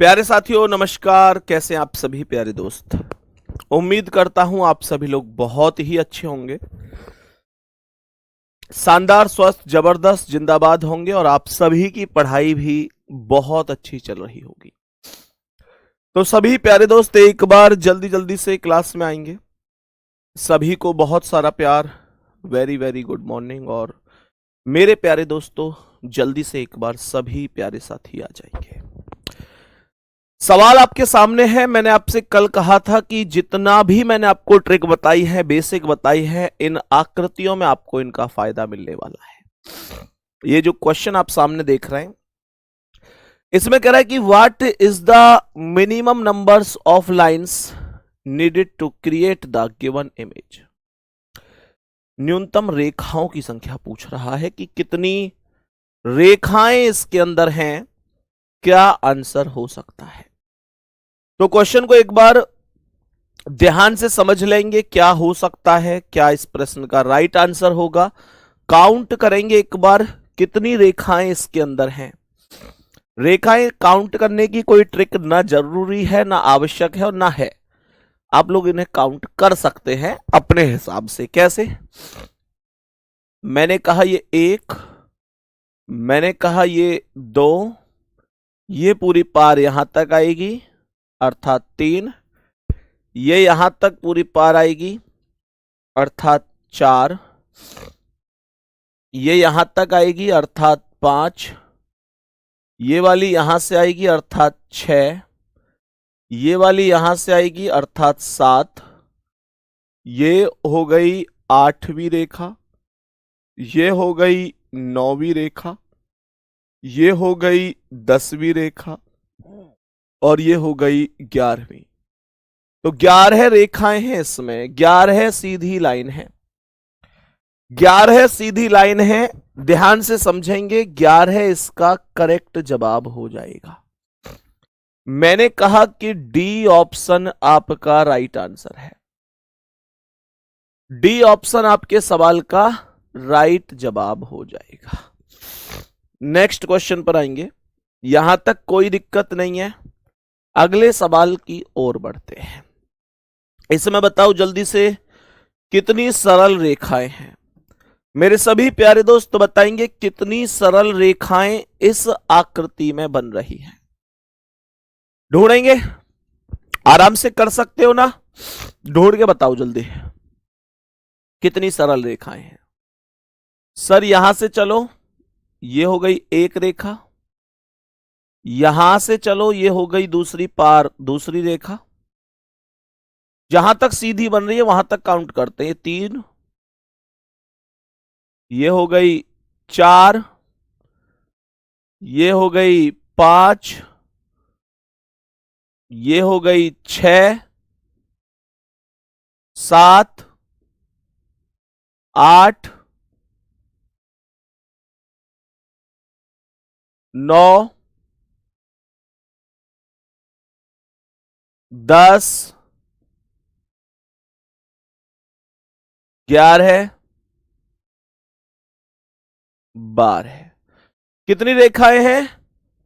प्यारे साथियों नमस्कार। कैसे हैं आप सभी प्यारे दोस्त। उम्मीद करता हूं आप सभी लोग बहुत ही अच्छे होंगे, शानदार स्वस्थ जबरदस्त जिंदाबाद होंगे और आप सभी की पढ़ाई भी बहुत अच्छी चल रही होगी। तो सभी प्यारे दोस्त एक बार जल्दी जल्दी से क्लास में आएंगे। सभी को बहुत सारा प्यार, वेरी वेरी गुड मॉर्निंग। और मेरे प्यारे दोस्तों जल्दी से एक बार सभी प्यारे साथी आ जाएंगे। सवाल आपके सामने है। मैंने आपसे कल कहा था कि जितना भी मैंने आपको ट्रिक बताई है, बेसिक बताई है, इन आकृतियों में आपको इनका फायदा मिलने वाला है। ये जो क्वेश्चन आप सामने देख रहे हैं, इसमें कह रहा है कि what is the minimum numbers of lines needed to create the given image. न्यूनतम रेखाओं की संख्या पूछ रहा है कि कितनी रेखाएं इसके अंदर हैं, क्या आंसर हो सकता है। तो क्वेश्चन को एक बार ध्यान से समझ लेंगे, क्या हो सकता है, क्या इस प्रश्न का राइट आंसर होगा। काउंट करेंगे एक बार कितनी रेखाएं इसके अंदर हैं। रेखाएं काउंट करने की कोई ट्रिक ना जरूरी है, ना आवश्यक है और ना है। आप लोग इन्हें काउंट कर सकते हैं अपने हिसाब से। कैसे? मैंने कहा ये एक, मैंने कहा ये दो, ये पूरी पार यहां तक आएगी अर्थात तीन, ये यहां तक पूरी पार आएगी अर्थात चार, ये यहां तक आएगी अर्थात पांच, ये वाली यहां से आएगी अर्थात छह, ये वाली यहां से आएगी अर्थात सात, ये हो गई आठवीं रेखा, ये हो गई नौवीं रेखा, ये हो गई 10वीं रेखा और ये हो गई 11वीं। तो 11 रेखाएं हैं इसमें, 11 सीधी लाइन है, 11 सीधी लाइन है। ध्यान से समझेंगे, 11 इसका करेक्ट जवाब हो जाएगा। मैंने कहा कि डी ऑप्शन आपका राइट आंसर है। डी ऑप्शन आपके सवाल का राइट जवाब हो जाएगा। नेक्स्ट क्वेश्चन पर आएंगे। यहां तक कोई दिक्कत नहीं है, अगले सवाल की ओर बढ़ते हैं। इसमें बताओ जल्दी से कितनी सरल रेखाएं हैं। मेरे सभी प्यारे दोस्त बताएंगे कितनी सरल रेखाएं इस आकृति में बन रही हैं। ढूंढेंगे, आराम से कर सकते हो ना। ढूंढ के बताओ जल्दी कितनी सरल रेखाएं हैं। सर यहां से चलो, ये हो गई एक रेखा, यहां से चलो, ये हो गई दूसरी पार दूसरी रेखा। जहां तक सीधी बन रही है वहां तक काउंट करते हैं। तीन, ये हो गई चार, ये हो गई पांच, ये हो गई छह, सात, आठ, नौ, 10, 11, 12। कितनी रेखाएं हैं?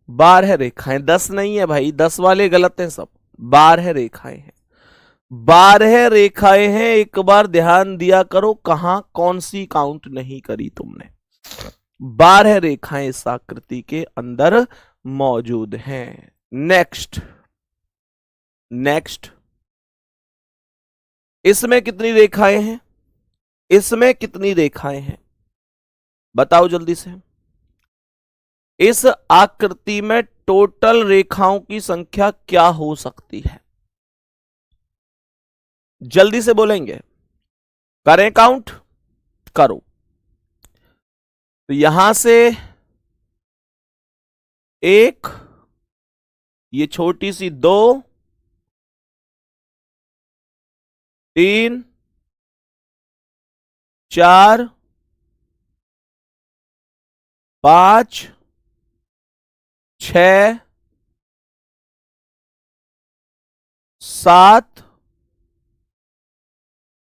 12 रेखाएं। 10 नहीं है भाई, 10 वाले गलत हैं सब। 12 रेखाएं हैं, 12 रेखाएं हैं। एक बार ध्यान दिया करो, कहां कौन सी काउंट नहीं करी तुमने। 12 रेखाएं इस आकृति के अंदर मौजूद हैं। नेक्स्ट, नेक्स्ट, इसमें कितनी रेखाएं हैं? इसमें कितनी रेखाएं हैं बताओ जल्दी से। इस आकृति में टोटल रेखाओं की संख्या क्या हो सकती है? जल्दी से बोलेंगे, करें काउंट, करो। तो यहां से एक, ये छोटी सी दो, तीन, चार, पांच, छ, सात,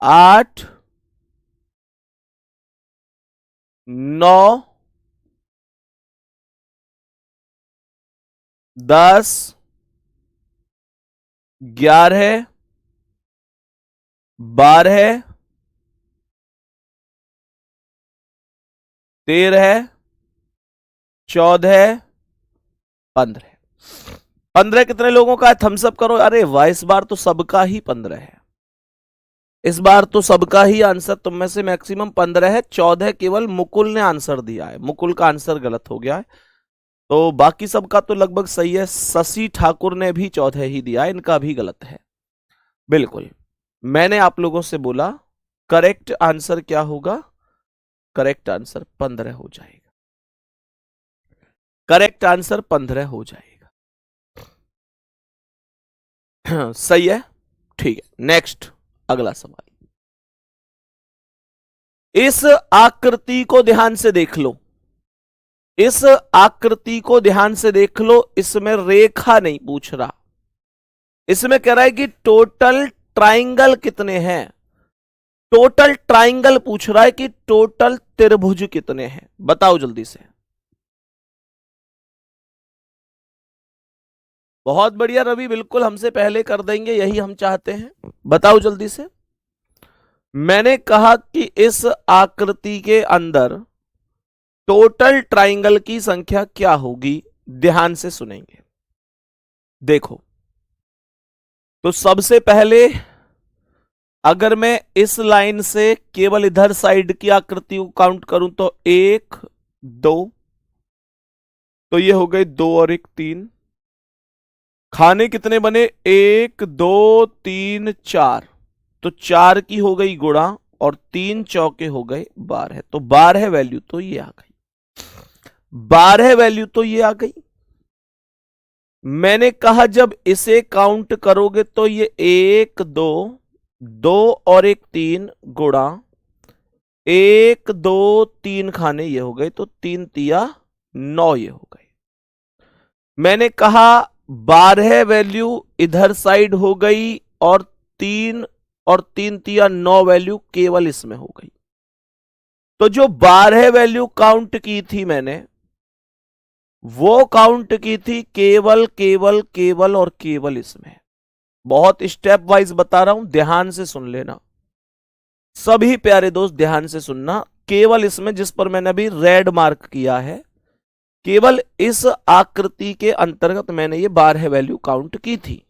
आठ, नौ, 10, 11, 12, 13, 14, 15। 15 कितने लोगों का है? थम्सअप करो। अरे वाह, इस बार तो सबका ही 15 है। इस बार तो सबका ही आंसर, तुम में से मैक्सिमम 15 है। 14 केवल मुकुल ने आंसर दिया है, मुकुल का आंसर गलत हो गया है। तो बाकी सबका तो लगभग सही है। शशि ठाकुर ने भी 14 ही दिया, इनका भी गलत है। बिल्कुल, मैंने आप लोगों से बोला करेक्ट आंसर क्या होगा? करेक्ट आंसर 15 हो जाएगा। करेक्ट आंसर 15 हो जाएगा। सही है, ठीक है। नेक्स्ट, अगला सवाल। इस आकृति को ध्यान से देख लो। इस आकृति को ध्यान से देख लो। इसमें रेखा नहीं पूछ रहा, इसमें कह रहा है कि टोटल ट्राइंगल कितने हैं। टोटल ट्राइंगल पूछ रहा है कि टोटल त्रिभुज कितने हैं। बताओ जल्दी से। बहुत बढ़िया रवि, बिल्कुल हमसे पहले कर देंगे, यही हम चाहते हैं। बताओ जल्दी से। मैंने कहा कि इस आकृति के अंदर टोटल ट्राइंगल की संख्या क्या होगी? ध्यान से सुनेंगे। देखो, तो सबसे पहले अगर मैं इस लाइन से केवल इधर साइड की आकृति को काउंट करूं तो 1, 2, तो ये हो गए 2 और 1 3। खाने कितने बने? 1, 2, 3, 4। तो 4 की हो गई गुणा और 3 चौके हो गए 12। तो 12 वैल्यू तो ये आ गई। 12 वैल्यू तो ये आ गई। मैंने कहा जब इसे काउंट करोगे तो ये 1, 2, 2 और 1 3 गुणा 1, 2, 3 खाने ये हो गए, तो 3 तिया 9 ये हो गए। मैंने कहा 12 वैल्यू इधर साइड हो गई और 3 तिया 9 वैल्यू केवल इसमें हो गई। तो जो 12 वैल्यू काउंट की थी मैंने, वो काउंट की थी केवल केवल केवल और केवल इसमें। बहुत स्टेप वाइज बता रहा हूं, ध्यान से सुन लेना। सभी प्यारे दोस्त ध्यान से सुनना। केवल इसमें, जिस पर मैंने अभी रेड मार्क किया है, केवल इस आकृति के अंतर्गत मैंने ये 12 वैल्यू काउंट की थी।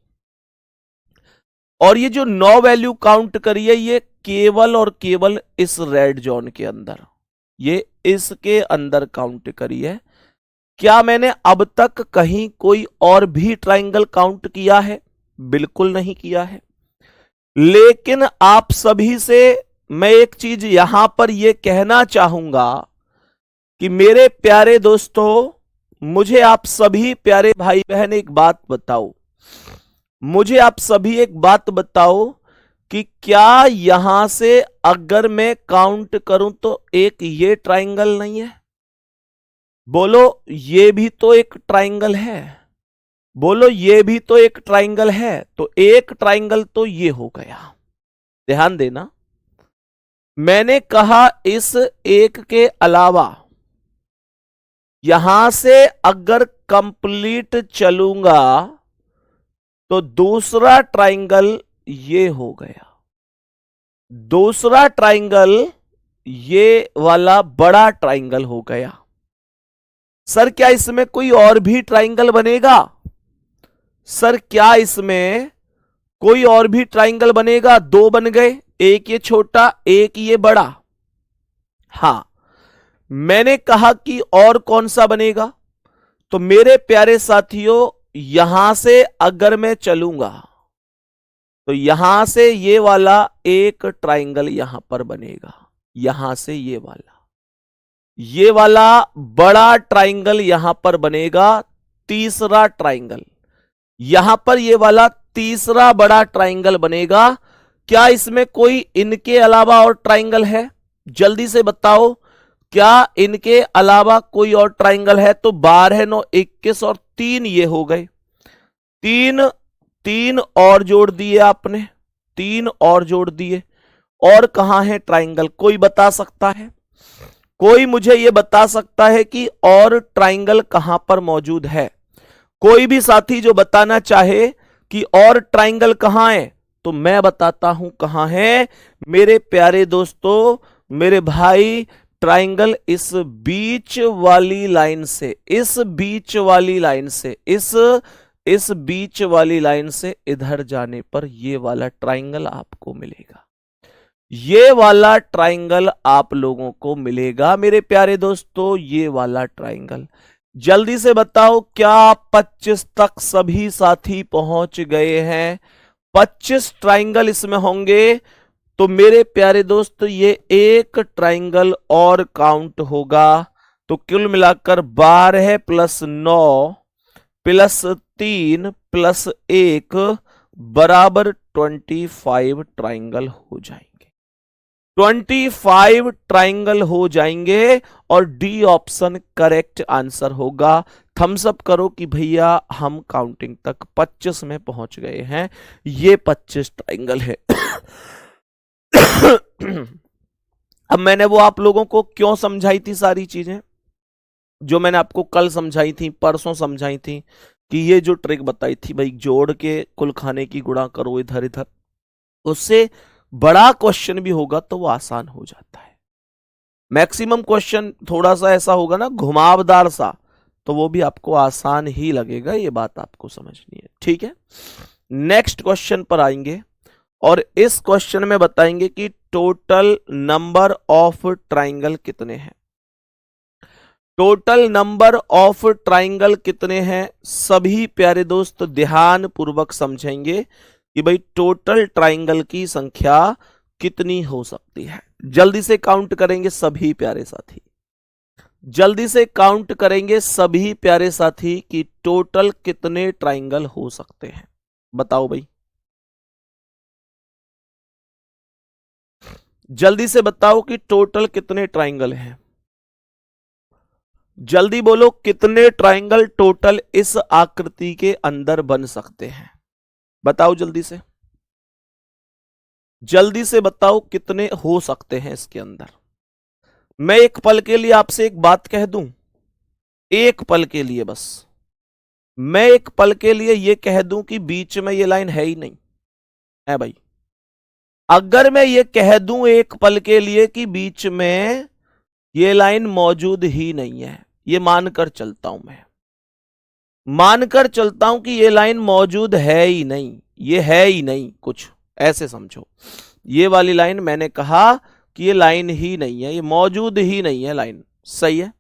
और ये जो 9 वैल्यू काउंट करी है, ये केवल और केवल इस रेड जोन के अंदर, ये इसके अंदर काउंट करी है। क्या मैंने अब तक कहीं कोई और भी ट्राइंगल काउंट किया है? बिल्कुल नहीं किया है। लेकिन आप सभी से मैं एक चीज यहां पर यह कहना चाहूंगा कि मेरे प्यारे दोस्तों, मुझे आप सभी प्यारे भाई बहन एक बात बताओ। मुझे आप सभी एक बात बताओ कि क्या यहां से अगर मैं काउंट करूं तो एक ये ट्राइंगल नहीं है? बोलो, ये भी तो एक ट्राइंगल है। बोलो, ये भी तो एक ट्राइंगल है। तो एक ट्राइंगल तो ये हो गया। ध्यान देना, मैंने कहा इस एक के अलावा यहां से अगर कंप्लीट चलूंगा तो दूसरा ट्राइंगल ये हो गया। दूसरा ट्राइंगल ये वाला बड़ा ट्राइंगल हो गया। सर क्या इसमें कोई और भी ट्राइंगल बनेगा? सर क्या इसमें कोई और भी ट्राइंगल बनेगा? 2 बन गए, एक ये छोटा, एक ये बड़ा। हां, मैंने कहा कि और कौन सा बनेगा? तो मेरे प्यारे साथियों, यहां से अगर मैं चलूंगा तो यहां से ये वाला एक ट्राइंगल यहां पर बनेगा। यहां से ये वाला बड़ा ट्राइंगल यहां पर बनेगा। तीसरा ट्राइंगल यहां पर, ये वाला तीसरा बड़ा ट्राइंगल बनेगा। क्या इसमें कोई इनके अलावा और ट्राइंगल है? जल्दी से बताओ, क्या इनके अलावा कोई और ट्राइंगल है? तो 12, 9, 21 और 3 ये हो गए। 3 और जोड़ दिए आपने, 3 और जोड़ दिए। और कहां है ट्राइंगल? कोई बता सकता है? कोई मुझे यह बता सकता है कि और ट्राइंगल कहां पर मौजूद है? कोई भी साथी जो बताना चाहे कि और ट्राइंगल कहां है, तो मैं बताता हूं कहां है मेरे प्यारे दोस्तों, मेरे भाई। ट्राइंगल इस बीच वाली लाइन से, इस बीच वाली लाइन से, इस बीच वाली लाइन से इधर जाने पर ये वाला ट्राइंगल आपको मिलेगा। ये वाला ट्राइंगल आप लोगों को मिलेगा मेरे प्यारे दोस्तों, ये वाला ट्राइंगल। जल्दी से बताओ, क्या 25 तक सभी साथी पहुंच गए हैं? 25 ट्राइंगल इसमें होंगे। तो मेरे प्यारे दोस्त ये एक ट्राइंगल और काउंट होगा, तो कुल मिलाकर 12 प्लस 9 प्लस 3 प्लस 1 बराबर 25 ट्राइंगल हो जाएंगे। 25 ट्राइंगल हो जाएंगे और डी ऑप्शन करेक्ट आंसर होगा। थम्स अप करो कि भैया हम काउंटिंग तक 25 में पहुंच गए हैं। ये 25 ट्राइंगल है। अब मैंने वो आप लोगों को क्यों समझाई थी सारी चीजें, जो मैंने आपको कल समझाई थी, परसों समझाई थी, कि ये जो ट्रिक बताई थी भाई, जोड़ के कुल खाने की गुणा करो इधर इधर, उससे बड़ा क्वेश्चन भी होगा तो वो आसान हो जाता है। मैक्सिमम क्वेश्चन थोड़ा सा ऐसा होगा ना घुमावदार सा, तो वो भी आपको आसान ही लगेगा। ये बात आपको समझनी है, ठीक है। नेक्स्ट क्वेश्चन पर आएंगे और इस क्वेश्चन में बताएंगे कि टोटल नंबर ऑफ ट्राइंगल कितने हैं। टोटल नंबर ऑफ ट्राइंगल कितने हैं, सभी प्यारे दोस्त ध्यान पूर्वक समझेंगे कि भाई टोटल ट्राइंगल की संख्या कितनी हो सकती है। जल्दी से काउंट करेंगे सभी प्यारे साथी, जल्दी से काउंट करेंगे सभी प्यारे साथी कि टोटल कितने ट्राइंगल हो सकते हैं। बताओ भाई, जल्दी से बताओ कि टोटल कितने ट्राइंगल हैं। जल्दी बोलो, कितने ट्राइंगल टोटल इस आकृति के अंदर बन सकते हैं। बताओ जल्दी से, जल्दी से बताओ कितने हो सकते हैं इसके अंदर। मैं एक पल के लिए आपसे एक बात कह दूं, एक पल के लिए बस, मैं एक पल के लिए यह कह दूं कि बीच में ये लाइन है ही नहीं है भाई। अगर मैं ये कह दूं एक पल के लिए कि बीच में ये लाइन मौजूद ही नहीं है, ये मानकर चलता हूं, मैं मानकर चलता हूं कि ये लाइन मौजूद है ही नहीं, ये है ही नहीं, कुछ ऐसे समझो। ये वाली लाइन मैंने कहा कि ये लाइन ही नहीं है, ये मौजूद ही नहीं है लाइन, सही है।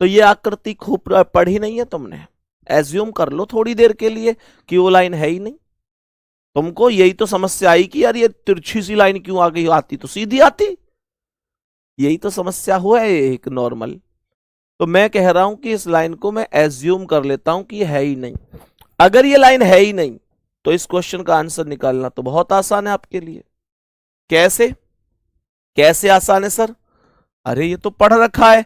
तो ये आकृति खूब पढ़ी नहीं है तुमने, एज्यूम कर लो थोड़ी देर के लिए कि वो लाइन है ही नहीं। तुमको यही तो समस्या आई कि यार ये तिरछी सी लाइन क्यों आ गई, आती तो सीधी आती, यही तो समस्या हुआ है एक नॉर्मल। तो मैं कह रहा हूं कि इस लाइन को मैं एज्यूम कर लेता हूं कि ये है ही नहीं। अगर ये लाइन है ही नहीं तो इस क्वेश्चन का आंसर निकालना तो बहुत आसान है आपके लिए। कैसे, कैसे आसान है सर? अरे ये तो पढ़ रखा है,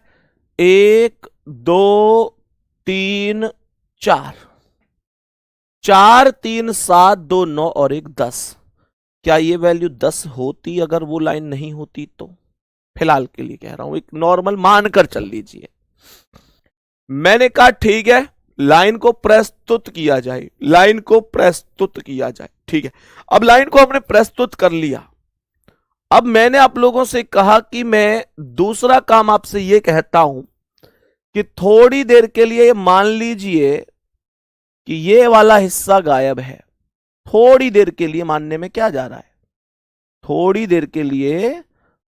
1 2 3 4, 4 3 7 2 9 और 1 10। क्या ये वैल्यू 10 होती अगर वो लाइन नहीं होती? तो फिलहाल के लिए कह रहा हूं, एक नॉर्मल मानकर चल लीजिए। मैंने कहा ठीक है, लाइन को प्रस्तुत किया जाए, लाइन को प्रस्तुत किया जाए, ठीक है। अब लाइन को हमने प्रस्तुत कर लिया। अब मैंने आप लोगों से कहा कि मैं दूसरा काम आपसे यह कहता हूं कि थोड़ी देर के लिए मान लीजिए कि ये वाला हिस्सा गायब है। थोड़ी देर के लिए मानने में क्या जा रहा है, थोड़ी देर के लिए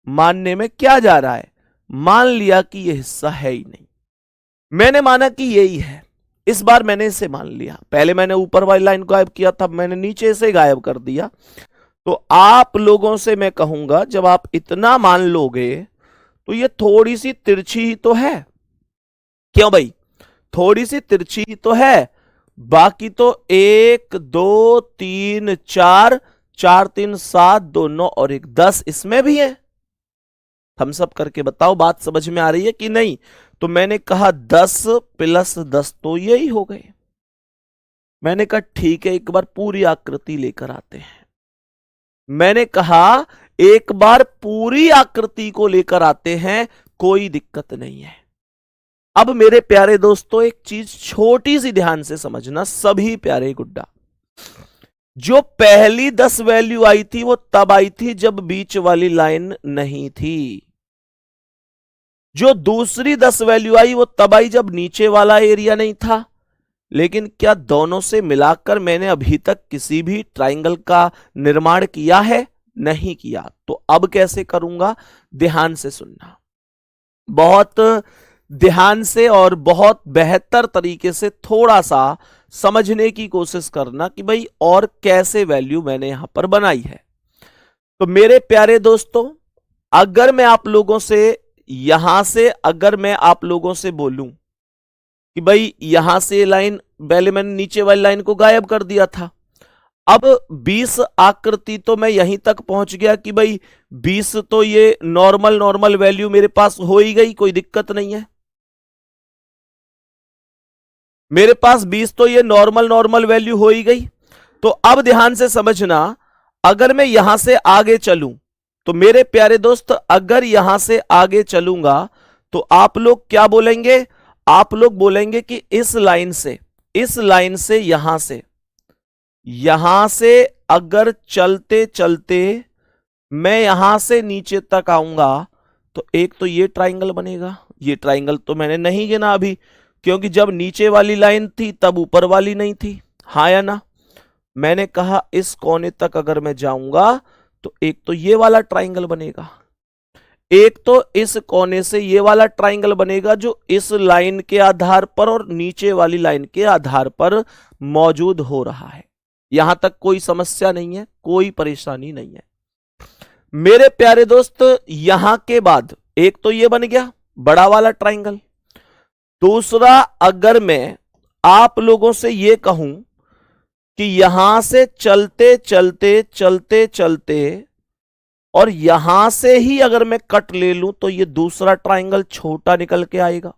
मानने में क्या जा रहा है, मान लिया कि यह हिस्सा है ही नहीं। मैंने माना कि यही है, इस बार मैंने इसे मान लिया। पहले मैंने ऊपर वाली लाइन को गायब किया था, मैंने नीचे से गायब कर दिया। तो आप लोगों से मैं कहूंगा, जब आप इतना मान लोगे तो ये थोड़ी सी तिरछी ही तो है। क्यों भाई, थोड़ी सी तिरछी ही तो है। बाकी तो 1 2 3 4, 4 3 7 2 9 और 1 10 इसमें भी है। थम्स अप करके बताओ बात समझ में आ रही है कि नहीं। तो मैंने कहा 10 प्लस 10 तो यही हो गए। मैंने कहा ठीक है, एक बार पूरी आकृति लेकर आते हैं। मैंने कहा एक बार पूरी आकृति को लेकर आते हैं, कोई दिक्कत नहीं है। अब मेरे प्यारे दोस्तों एक चीज छोटी सी ध्यान से समझना, सभी प्यारे गुड्डा, जो पहली 10 वैल्यू आई थी वो तब आई थी जब बीच वाली लाइन नहीं थी। जो दूसरी 10 वैल्यू आई वो तब आई जब नीचे वाला एरिया नहीं था। लेकिन क्या दोनों से मिलाकर मैंने अभी तक किसी भी ट्राइंगल का निर्माण किया है? नहीं किया। तो अब कैसे करूंगा? ध्यान से सुनना, बहुत ध्यान से और बहुत बेहतर तरीके से थोड़ा सा समझने की कोशिश करना कि भाई और कैसे वैल्यू मैंने यहां पर बनाई है। तो मेरे प्यारे दोस्तों, अगर मैं आप लोगों से यहां से अगर मैं आप लोगों से बोलूं कि भाई यहां से लाइन, पहले मैंने नीचे वाली लाइन को गायब कर दिया था, अब 20 आकृति तो मैं यहीं तक पहुंच गया कि भाई 20 तो ये नॉर्मल नॉर्मल वैल्यू मेरे पास हो ही गई, कोई दिक्कत नहीं है। मेरे पास 20 तो ये नॉर्मल नॉर्मल वैल्यू हो ही गई। तो अब ध्यान से समझना, अगर मैं यहां से आगे चलूं तो मेरे प्यारे दोस्त, अगर यहां से आगे चलूंगा तो आप लोग क्या बोलेंगे? आप लोग बोलेंगे कि इस लाइन से यहां से अगर चलते चलते मैं यहां से नीचे तक आऊंगा तो एक तो ये ट्राइंगल बनेगा। ये ट्राइंगल तो मैंने नहीं गिना अभी, क्योंकि जब नीचे वाली लाइन थी तब ऊपर वाली नहीं थी, हाँ या ना? मैंने कहा इस कोने तक अगर मैं जाऊंगा तो एक तो ये वाला ट्राइंगल बनेगा, एक तो इस कोने से ये वाला ट्राइंगल बनेगा जो इस लाइन के आधार पर और नीचे वाली लाइन के आधार पर मौजूद हो रहा है। यहां तक कोई समस्या नहीं है, कोई परेशानी नहीं है मेरे प्यारे दोस्त। यहां के बाद एक तो ये बन गया बड़ा वाला ट्राइंगल। दूसरा, अगर मैं आप लोगों से ये कहूं कि यहां से चलते चलते चलते चलते और यहां से ही अगर मैं कट ले लूं तो ये दूसरा ट्राइंगल छोटा निकल के आएगा,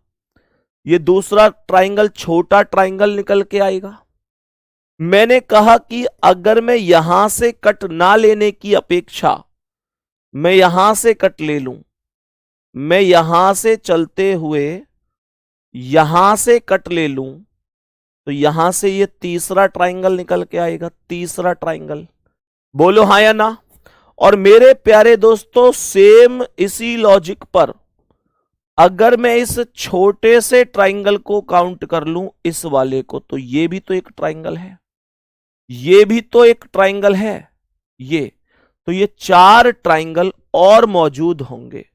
ये दूसरा ट्राइंगल छोटा ट्राइंगल निकल के आएगा। मैंने कहा कि अगर मैं यहां से कट ना लेने की अपेक्षा मैं यहां से कट ले लूं, मैं यहां से चलते हुए यहां से कट ले लूं तो यहां से ये तीसरा ट्राइंगल निकल के आएगा, तीसरा ट्राइंगल। बोलो हाँ या ना? और मेरे प्यारे दोस्तों, सेम इसी लॉजिक पर अगर मैं इस छोटे से ट्राइंगल को काउंट कर लूं, इस वाले को, तो ये भी तो एक ट्राइंगल है, ये भी तो एक ट्राइंगल है, ये तो ये 4 ट्राइंगल और मौजूद होंगे,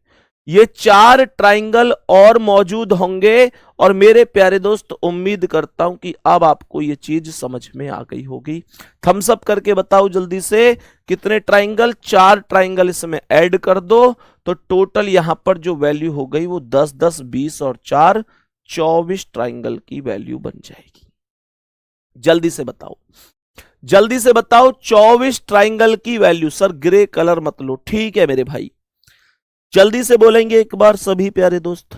ये 4 ट्राइंगल और मौजूद होंगे। और मेरे प्यारे दोस्त, उम्मीद करता हूं कि अब आपको ये चीज समझ में आ गई होगी। थम्स अप करके बताओ जल्दी से, कितने ट्राइंगल? 4 ट्राइंगल इसमें ऐड कर दो तो टोटल यहां पर जो वैल्यू हो गई वो 10 10 20 और 4 24 ट्राइंगल की वैल्यू बन जाएगी। जल्दी से बताओ, जल्दी से बताओ 24 ट्राइंगल की वैल्यू। सर ग्रे कलर मत लो, ठीक है मेरे भाई, जल्दी से बोलेंगे एक बार सभी प्यारे दोस्त।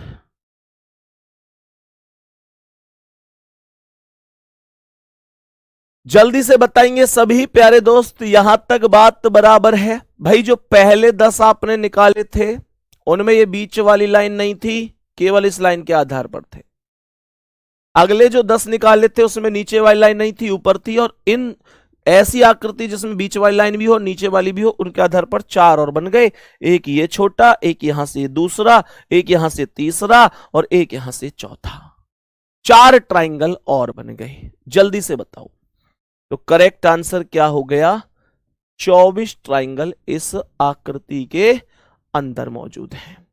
जल्दी से बताएंगे सभी प्यारे दोस्त, यहां तक बात बराबर है? भाई जो पहले 10 आपने निकाले थे उनमें ये बीच वाली लाइन नहीं थी, केवल इस लाइन के आधार पर थे। अगले जो 10 निकाले थे उसमें नीचे वाली लाइन नहीं थी, ऊपर थी। और इन ऐसी आकृति जिसमें बीच वाली लाइन भी हो नीचे वाली भी हो, उनके आधार पर 4 और बन गए। एक ये छोटा, एक यहां से दूसरा, एक यहां से तीसरा और एक यहां से चौथा। 4 ट्राइंगल और बन गए। जल्दी से बताओ तो करेक्ट आंसर क्या हो गया? 24 ट्राइंगल इस आकृति के अंदर मौजूद हैं।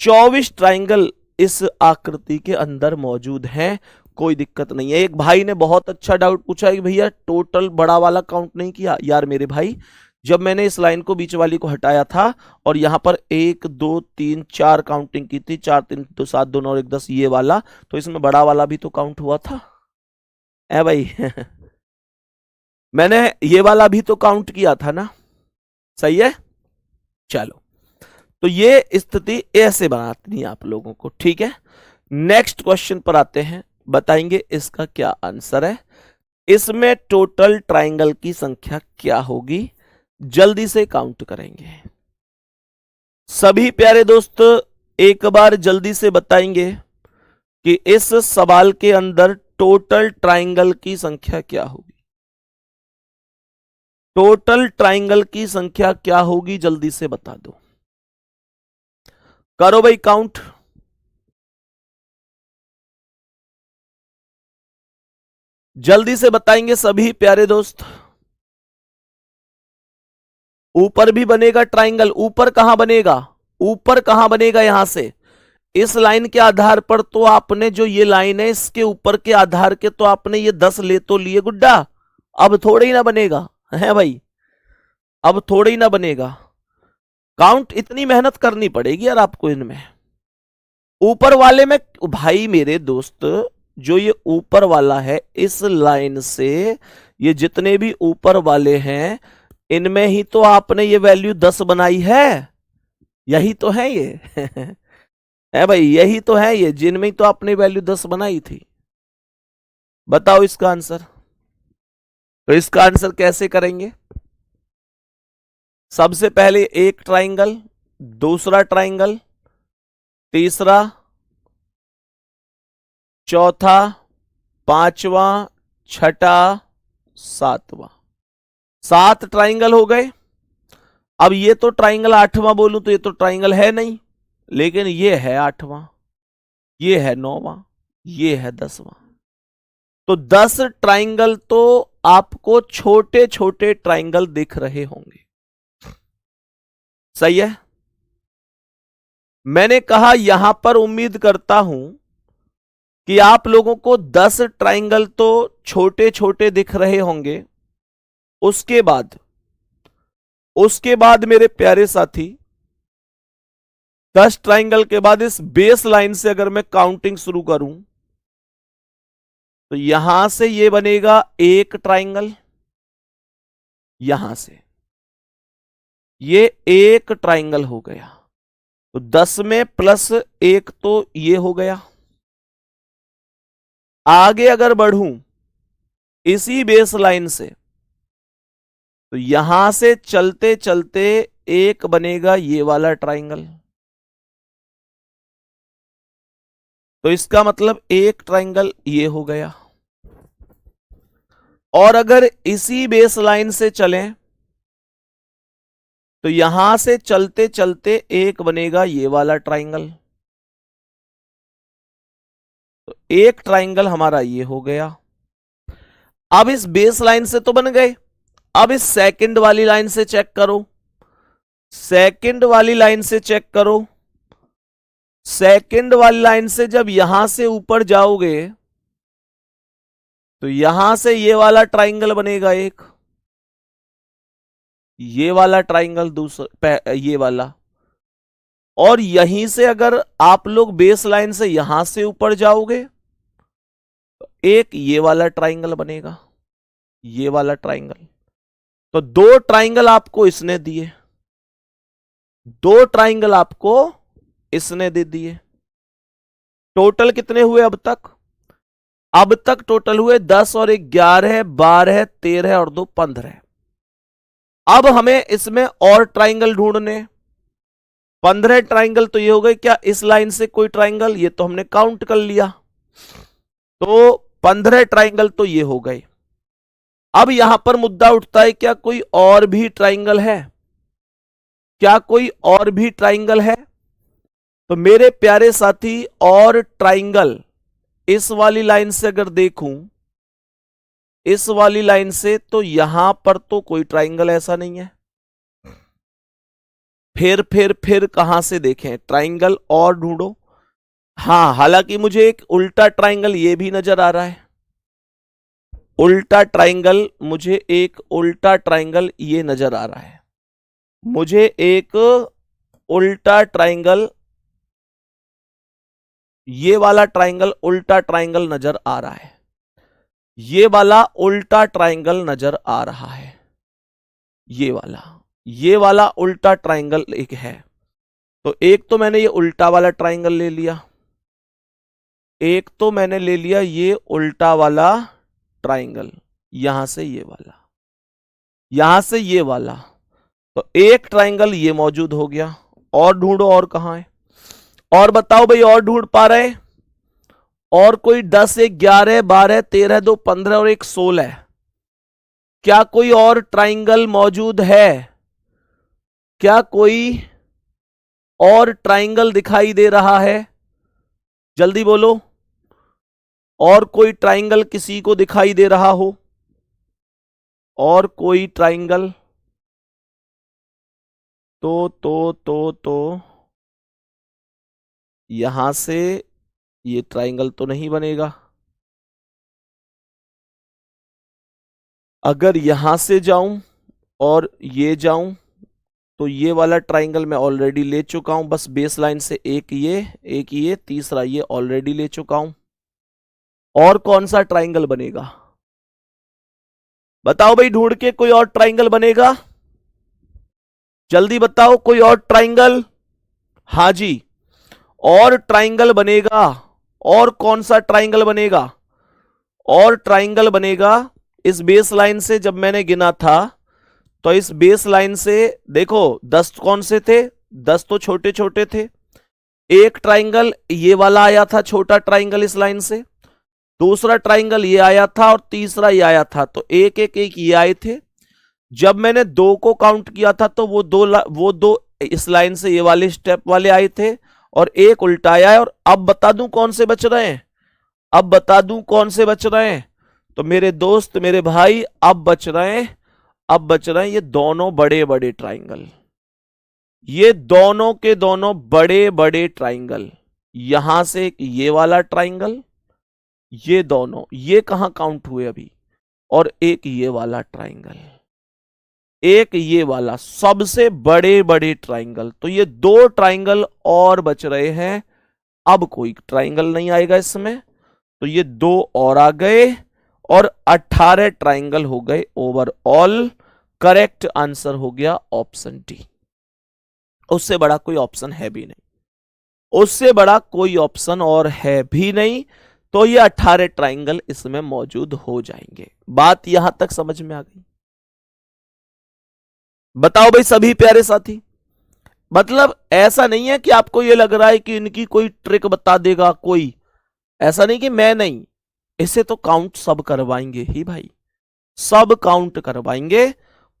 24 ट्राइंगल इस आकृति के अंदर मौजूद हैं, कोई दिक्कत नहीं है। एक भाई ने बहुत अच्छा डाउट पूछा कि भैया टोटल बड़ा वाला काउंट नहीं किया। यार मेरे भाई, जब मैंने इस लाइन को बीच वाली को हटाया था और यहां पर 1 2 3 4 काउंटिंग की थी, 4 3 2 7 2 9 और 1 10 ये वाला, तो इसमें बड़ा वाला भी तो काउंट हुआ था ए भाई मैंने ये वाला भी तो काउंट किया था ना, सही है? चलो, तो ये स्थिति ऐसे बनानी है आप लोगों को, ठीक है? नेक्स्ट क्वेश्चन पर आते हैं, बताएंगे इसका क्या आंसर है। इसमें टोटल ट्राइंगल की संख्या क्या होगी? जल्दी से काउंट करेंगे सभी प्यारे दोस्त, एक बार जल्दी से बताएंगे कि इस सवाल के अंदर टोटल ट्राइंगल की संख्या क्या होगी। टोटल ट्राइंगल की संख्या क्या होगी, जल्दी से बता दो। करो भाई काउंट। जल्दी से बताएंगे सभी प्यारे दोस्त। ऊपर भी बनेगा ट्राइंगल, ऊपर कहां बनेगा, ऊपर कहां बनेगा, यहां से इस लाइन के आधार पर तो आपने जो ये लाइन है इसके ऊपर के आधार के तो आपने ये 10 ले तो लिए गुड्डा, अब थोड़े ही ना बनेगा है भाई, अब थोड़े ही ना बनेगा। काउंट इतनी मेहनत करनी पड़ेगी यार आपको इनमें। ऊपर वाले में भाई मेरे दोस्त, जो ये ऊपर वाला है इस लाइन से ये जितने भी ऊपर वाले हैं इनमें ही तो आपने ये वैल्यू 10 बनाई है, यही तो है ये है भाई, यही तो है ये, जिनमें तो आपने वैल्यू 10 बनाई थी। बताओ इसका आंसर। तो इसका आंसर कैसे करेंगे, सबसे पहले एक ट्राइंगल, दूसरा ट्राइंगल, तीसरा, चौथा, पांचवा, छठा, सातवां, 7 ट्राइंगल हो गए। अब ये तो ट्राइंगल 8वां बोलूं तो ये तो ट्राइंगल है नहीं, लेकिन ये है 8वां, ये है 9वां, ये है 10वां। तो 10 ट्राइंगल तो आपको छोटे छोटे ट्राइंगल दिख रहे होंगे, सही है। मैंने कहा यहां पर उम्मीद करता हूं कि आप लोगों को 10 ट्राइंगल तो छोटे छोटे दिख रहे होंगे। उसके बाद मेरे प्यारे साथी 10 ट्राइंगल के बाद इस बेस लाइन से अगर मैं काउंटिंग शुरू करूं तो यहां से ये बनेगा एक ट्राइंगल, यहां से ये एक ट्राइंगल हो गया, तो 10 में प्लस 1 तो ये हो गया। आगे अगर बढ़ूं इसी बेस लाइन से तो यहां से चलते चलते एक बनेगा ये वाला ट्राइंगल, तो इसका मतलब एक ट्राइंगल ये हो गया। और अगर इसी बेस लाइन से चलें तो यहां से चलते चलते एक बनेगा ये वाला ट्राइंगल, तो एक ट्राइंगल हमारा ये हो गया। अब इस बेस लाइन से तो बन गए, अब इस सेकंड वाली लाइन से चेक करो, सेकंड वाली लाइन से चेक करो। सेकंड वाली लाइन से जब यहां से ऊपर जाओगे तो यहां से ये वाला ट्राइंगल बनेगा एक, ये वाला ट्राइंगल दूसरा, ये वाला। और यहीं से अगर आप लोग बेस लाइन से यहां से ऊपर जाओगे तो एक ये वाला ट्राइंगल बनेगा, ये वाला ट्राइंगल। तो 2 ट्राइंगल आपको इसने दिए, 2 ट्राइंगल आपको इसने दे दिए। टोटल कितने हुए अब तक, अब तक टोटल हुए 10 और 11, 12, 13 और 2 15। अब हमें इसमें और ट्राइंगल ढूंढने, 15 ट्राइंगल तो ये हो गए। क्या इस लाइन से कोई ट्राइंगल, ये तो हमने काउंट कर लिया, तो 15 ट्राइंगल तो ये हो गए। अब यहां पर मुद्दा उठता है क्या कोई और भी ट्राइंगल है, क्या कोई और भी ट्राइंगल है। तो मेरे प्यारे साथी और ट्राइंगल इस वाली लाइन से अगर देखूं, इस वाली लाइन से, तो यहां पर तो कोई ट्राइंगल ऐसा नहीं है। फिर कहां से देखें ट्राइंगल और ढूंढो। हां, हालांकि मुझे एक उल्टा ट्राइंगल ये भी नजर आ रहा है, उल्टा ट्राइंगल, मुझे एक उल्टा ट्राइंगल ये नजर आ रहा है, मुझे एक उल्टा ट्राइंगल, ये वाला ट्राइंगल उल्टा ट्राइंगल नजर आ रहा है, ये वाला उल्टा ट्राइंगल नजर आ रहा है, ये वाला उल्टा ट्राइंगल एक है। तो एक तो मैंने ये उल्टा वाला ट्राइंगल ले लिया, एक तो मैंने ले लिया ये उल्टा वाला ट्राइंगल, यहां से ये वाला, यहां से ये वाला, तो एक ट्राइंगल ये मौजूद हो गया। और ढूंढो और कहां है, और बताओ भाई, और ढूंढ पा रहे, और कोई 10, 1, 11, 12, 13, 2, 15 और 1, 16 है। क्या कोई और ट्राइंगल मौजूद है? क्या कोई और ट्राइंगल दिखाई दे रहा है? जल्दी बोलो। और कोई ट्राइंगल किसी को दिखाई दे रहा हो? और कोई ट्राइंगल? तो यहां से ये ट्राइंगल तो नहीं बनेगा। अगर यहां से जाऊं और ये जाऊं तो ये वाला ट्राइंगल मैं ऑलरेडी ले चुका हूं, बस बेस लाइन से एक ये तीसरा ये ऑलरेडी ले चुका हूं। और कौन सा ट्राइंगल बनेगा? बताओ भाई, ढूंढ के कोई और ट्राइंगल बनेगा? जल्दी बताओ, कोई और ट्राइंगल? हाँ जी, और ट्राइंगल बनेगा। और कौन सा ट्राइंगल बनेगा? और ट्राइंगल बनेगा इस बेस लाइन से। जब मैंने गिना था तो इस बेस लाइन से देखो 10 कौन से थे? 10 तो छोटे छोटे थे। एक ट्राइंगल ये वाला आया था, छोटा ट्राइंगल इस लाइन से। दूसरा ट्राइंगल ये आया था और तीसरा ये आया था। तो एक एक एक ये आए थे। जब मैंने दो को काउंट किया था तो वो दो इस लाइन से ये वाले स्टेप वाले आए थे और एक उल्टा आया है। और अब बता दूं कौन से बच रहे हैं? अब बता दूं कौन से बच रहे हैं? तो मेरे दोस्त, मेरे भाई, अब बच रहे हैं ये दोनों बड़े बड़े ट्राइंगल। ये दोनों के दोनों बड़े बड़े ट्राइंगल। यहां से एक ये वाला ट्राइंगल, ये दोनों ये कहां काउंट हुए अभी? और एक ये वाला ट्राइंगल, एक ये वाला, सबसे बड़े बड़े ट्राइंगल। तो ये दो ट्राइंगल और बच रहे हैं। अब कोई ट्राइंगल नहीं आएगा इसमें, तो ये दो और आ गए और 18 ट्राइंगल हो गए ओवरऑल। करेक्ट आंसर हो गया ऑप्शन डी। उससे बड़ा कोई ऑप्शन है भी नहीं, उससे बड़ा कोई ऑप्शन और है भी नहीं। तो ये 18 ट्राइंगल इसमें मौजूद हो जाएंगे। बात यहां तक समझ में आ गई? बताओ भाई सभी प्यारे साथी। मतलब ऐसा नहीं है कि आपको ये लग रहा है कि इनकी कोई ट्रिक बता देगा कोई, ऐसा नहीं कि मैं नहीं, इसे तो काउंट सब करवाएंगे ही भाई, सब काउंट करवाएंगे।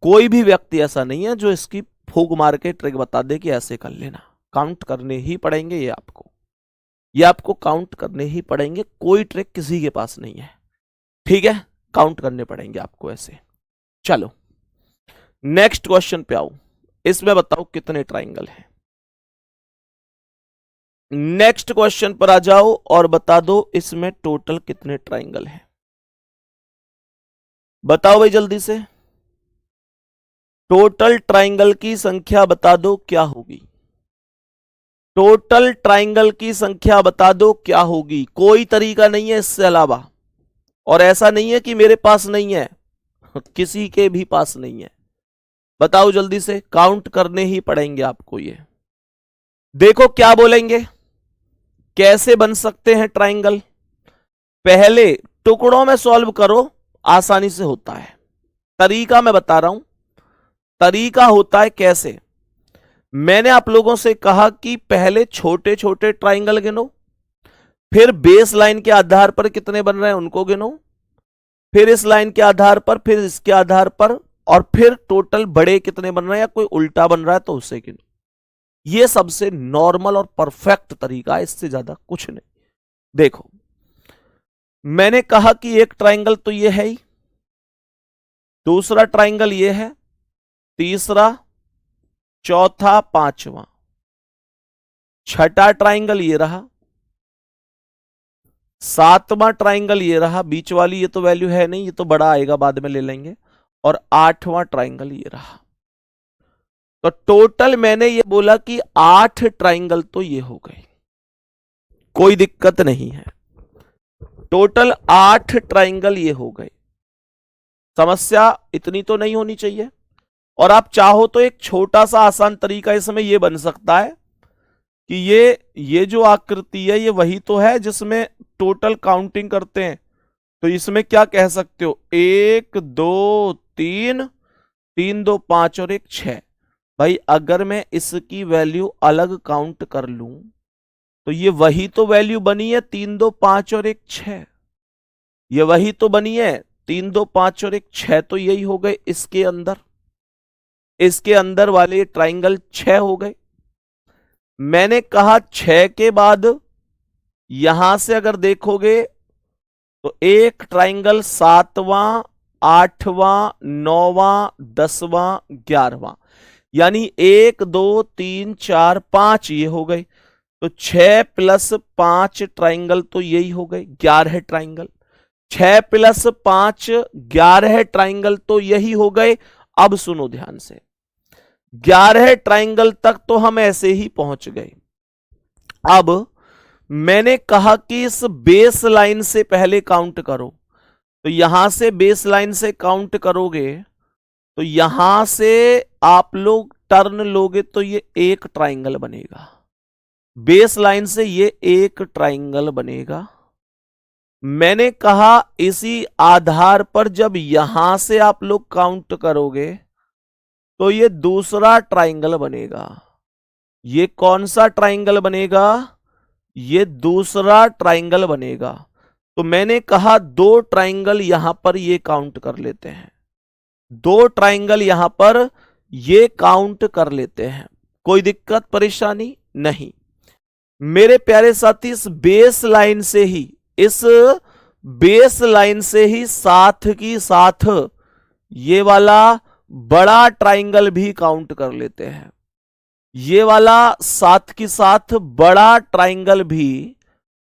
कोई भी व्यक्ति ऐसा नहीं है जो इसकी फूक मार के ट्रिक बता दे कि ऐसे कर लेना। काउंट करने ही पड़ेंगे ये आपको काउंट करने ही पड़ेंगे। कोई ट्रिक किसी के पास नहीं है, ठीक है? काउंट करने पड़ेंगे आपको ऐसे। चलो नेक्स्ट क्वेश्चन पे आओ। इसमें बताओ कितने ट्राइंगल हैं। नेक्स्ट क्वेश्चन पर आ जाओ और बता दो इसमें टोटल कितने ट्राइंगल हैं। बताओ भाई जल्दी से, टोटल ट्राइंगल की संख्या बता दो क्या होगी। टोटल ट्राइंगल की संख्या बता दो क्या होगी। कोई तरीका नहीं है इससे अलावा, और ऐसा नहीं है कि मेरे पास नहीं है, किसी के भी पास नहीं है। बताओ जल्दी से, काउंट करने ही पड़ेंगे आपको ये। देखो क्या बोलेंगे, कैसे बन सकते हैं ट्राइंगल। पहले टुकड़ों में सॉल्व करो, आसानी से होता है। तरीका मैं बता रहा हूं, तरीका होता है कैसे। मैंने आप लोगों से कहा कि पहले छोटे छोटे ट्राइंगल गिनो, फिर बेस लाइन के आधार पर कितने बन रहे हैं उनको गिनो, फिर इस लाइन के आधार पर, फिर इसके आधार पर, और फिर टोटल बड़े कितने बन रहे हैं या कोई उल्टा बन रहा है तो उससे गिनो। ये सबसे नॉर्मल और परफेक्ट तरीका है, इससे ज्यादा कुछ नहीं। देखो मैंने कहा कि एक ट्राइंगल तो ये है ही, दूसरा ट्राइंगल ये है, तीसरा, चौथा, पांचवा, छठा ट्राइंगल ये रहा, सातवां ट्राइंगल ये रहा, बीच वाली ये तो वैल्यू है नहीं, ये तो बड़ा आएगा बाद में ले लेंगे, और आठवां ट्राइंगल ये रहा। तो टोटल मैंने ये बोला कि 8 ट्राइंगल तो ये हो गए, कोई दिक्कत नहीं है। टोटल 8 ट्राइंगल ये हो गए, समस्या इतनी तो नहीं होनी चाहिए। और आप चाहो तो एक छोटा सा आसान तरीका इसमें ये बन सकता है कि ये जो आकृति है ये वही तो है जिसमें टोटल काउंटिंग करते हैं। तो इसमें क्या कह सकते हो, 1 2 3, 3 2 5 और 1 6। भाई अगर मैं इसकी वैल्यू अलग काउंट कर लूं तो ये वही तो वैल्यू बनी है, 3 2 5 और 1 6। ये वही तो बनी है। 3 2 5 और 1 6 तो यही हो गए इसके अंदर वाले ट्राइंगल 6 हो गए। मैंने कहा 6 के बाद यहां से अगर देखोगे तो एक ट्राइंगल 7वां 8वां 9वां 10वां 11वां, यानी 1 2 3 4 5 ये हो गए। तो 6 प्लस 5 ट्राइंगल तो यही हो गए 11 ट्राइंगल। 6 प्लस 5 11 ट्राइंगल तो यही हो गए। अब सुनो ध्यान से, 11 ट्राइंगल तक तो हम ऐसे ही पहुंच गए। अब मैंने कहा कि इस बेस लाइन से पहले काउंट करो, तो यहां से बेस लाइन से काउंट करोगे तो यहां से आप लोग टर्न लोगे तो ये एक ट्राइंगल बनेगा। बेस लाइन से ये एक ट्राइंगल बनेगा। मैंने कहा इसी आधार पर जब यहां से आप लोग काउंट करोगे तो ये दूसरा ट्राइंगल बनेगा। ये कौन सा ट्राइंगल बनेगा? ये दूसरा ट्राइंगल बनेगा। तो मैंने कहा 2 ट्राइंगल यहां पर ये काउंट कर लेते हैं, 2 ट्राइंगल यहां पर ये काउंट कर लेते हैं। कोई दिक्कत परेशानी नहीं। मेरे प्यारे साथी, इस बेस लाइन से ही साथ की साथ ये वाला बड़ा ट्राइंगल भी काउंट कर लेते हैं। ये वाला साथ की साथ बड़ा ट्राइंगल भी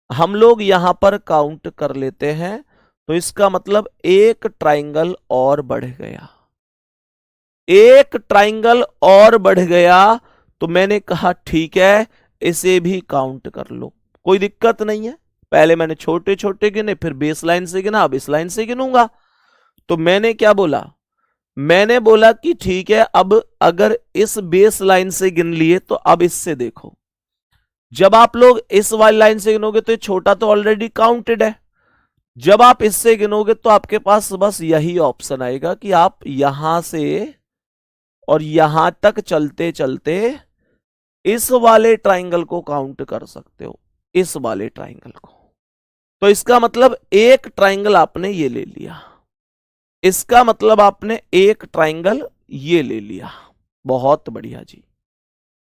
हम लोग यहां पर काउंट कर लेते हैं। तो इसका मतलब एक ट्राइंगल और बढ़ गया, एक ट्राइंगल और बढ़ गया। तो मैंने कहा ठीक है, इसे भी काउंट कर लो, कोई दिक्कत नहीं है। पहले मैंने छोटे छोटे गिने, फिर बेस लाइन से गिना, अब इस लाइन से गिनूंगा। तो मैंने क्या बोला? मैंने बोला कि ठीक है, अब अगर इस बेस लाइन से गिन लिए तो अब इससे देखो, जब आप लोग इस वाली लाइन से गिनोगे तो ये छोटा तो ऑलरेडी काउंटेड है। जब आप इससे गिनोगे तो आपके पास बस यही ऑप्शन आएगा कि आप यहां से और यहां तक चलते चलते इस वाले ट्राइंगल को काउंट कर सकते हो, इस वाले ट्राइंगल को। तो इसका मतलब एक ट्राइंगल आपने ये ले लिया, इसका मतलब आपने एक ट्राइंगल ये ले लिया। बहुत बढ़िया जी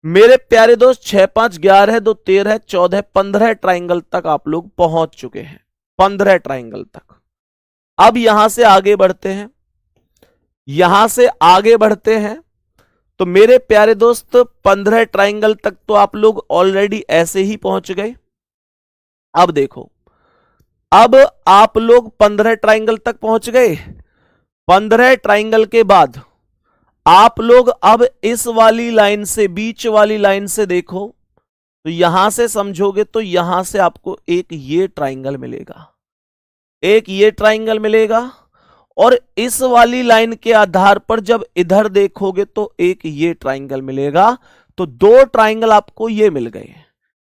मेरे प्यारे दोस्त। 6 5 11 2 13 14 15 ट्राइंगल तक आप लोग पहुंच चुके हैं, 15 ट्राइंगल तक। अब यहां से आगे बढ़ते हैं, यहां से आगे बढ़ते हैं। तो मेरे प्यारे दोस्त 15 ट्राइंगल तक तो आप लोग ऑलरेडी ऐसे ही पहुंच गए। अब देखो, अब आप लोग 15 ट्राइंगल तक पहुंच गए। 15 ट्राइंगल के बाद आप लोग अब इस वाली लाइन से, बीच वाली लाइन से देखो, तो यहां से समझोगे तो यहां से आपको एक ये ट्राइंगल मिलेगा, एक ये ट्राइंगल मिलेगा। और इस वाली लाइन के आधार पर जब इधर देखोगे तो एक ये ट्राइंगल मिलेगा। तो 2 ट्राइंगल आपको ये मिल गए,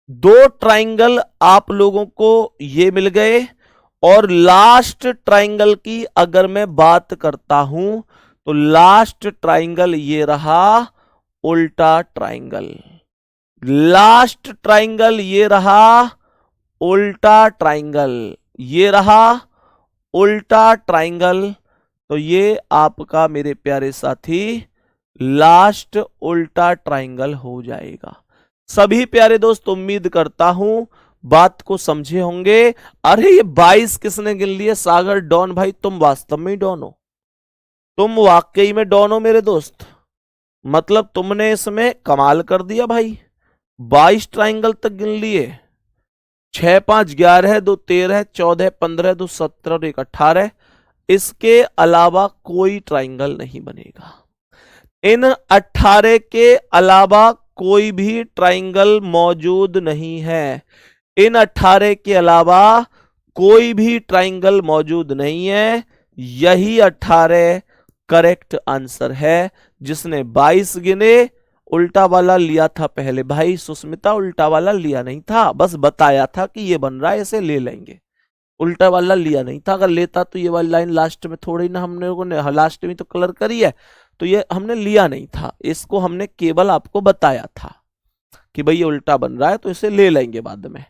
2 ट्राइंगल आप लोगों को ये मिल गए। और लास्ट ट्राइंगल की अगर मैं बात करता हूं तो लास्ट ट्राइंगल ये रहा उल्टा ट्राइंगल, लास्ट ट्राइंगल ये रहा उल्टा ट्राइंगल, ये रहा उल्टा ट्राइंगल। तो ये आपका मेरे प्यारे साथी लास्ट उल्टा ट्राइंगल हो जाएगा। सभी प्यारे दोस्त उम्मीद करता हूं बात को समझे होंगे। अरे ये 22 किसने गिन लिए? सागर डॉन भाई, तुम वास्तव में डॉन हो, तुम वाकई में डॉन हो मेरे दोस्त। मतलब तुमने इसमें कमाल कर दिया भाई, 22 ट्राइंगल तक गिन लिए। 6 5 11 2 13 14 15 2 17 और 1 18। इसके अलावा कोई ट्राइंगल नहीं बनेगा। इन 18 के अलावा कोई भी ट्राइंगल मौजूद नहीं है। इन 18 के अलावा कोई भी ट्राइंगल मौजूद नहीं है। यही 18 करेक्ट आंसर है। जिसने 22 गिने, उल्टा वाला लिया था पहले। भाई सुस्मिता, उल्टा वाला लिया नहीं था, बस बताया था कि ये बन रहा है, इसे ले लेंगे। उल्टा वाला लिया नहीं था, अगर लेता तो ये वाली लाइन लास्ट में थोड़ी ना हम लोगों ने लास्ट में तो कलर करी है, तो ये हमने लिया नहीं था। इसको हमने केवल आपको बताया था कि भाई ये उल्टा बन रहा है तो इसे ले लेंगे बाद में।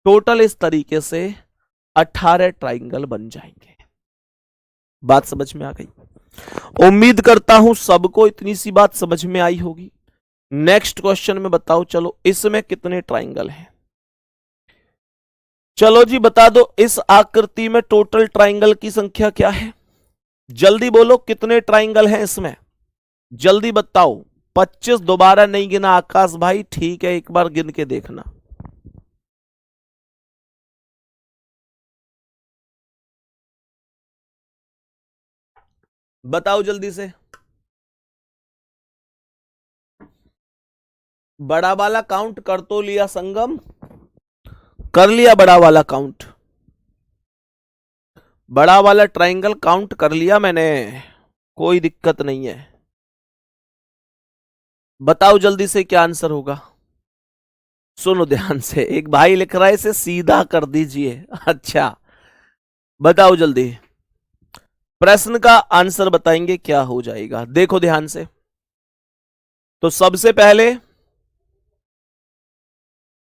टोटल इस तरीके से 18 ट्राइंगल बन जाएंगे। बात समझ में आ गई। उम्मीद करता हूं सबको इतनी सी बात समझ में आई होगी। नेक्स्ट क्वेश्चन में बताओ, चलो इसमें कितने ट्राइंगल हैं। चलो जी बता दो, इस आकृति में टोटल ट्राइंगल की संख्या क्या है। जल्दी बोलो कितने ट्राइंगल हैं इसमें, जल्दी बताओ। 25 दोबारा नहीं गिना आकाश भाई, ठीक है एक बार गिन के देखना। बताओ जल्दी से। बड़ा वाला काउंट कर तो लिया संगम, कर लिया बड़ा वाला काउंट, बड़ा वाला ट्राइंगल काउंट कर लिया मैंने, कोई दिक्कत नहीं है। बताओ जल्दी से क्या आंसर होगा। सुनो ध्यान से, एक भाई लिख रहा है इसे सीधा कर दीजिए। अच्छा बताओ जल्दी, प्रश्न का आंसर बताएंगे क्या हो जाएगा, देखो ध्यान से। तो सबसे पहले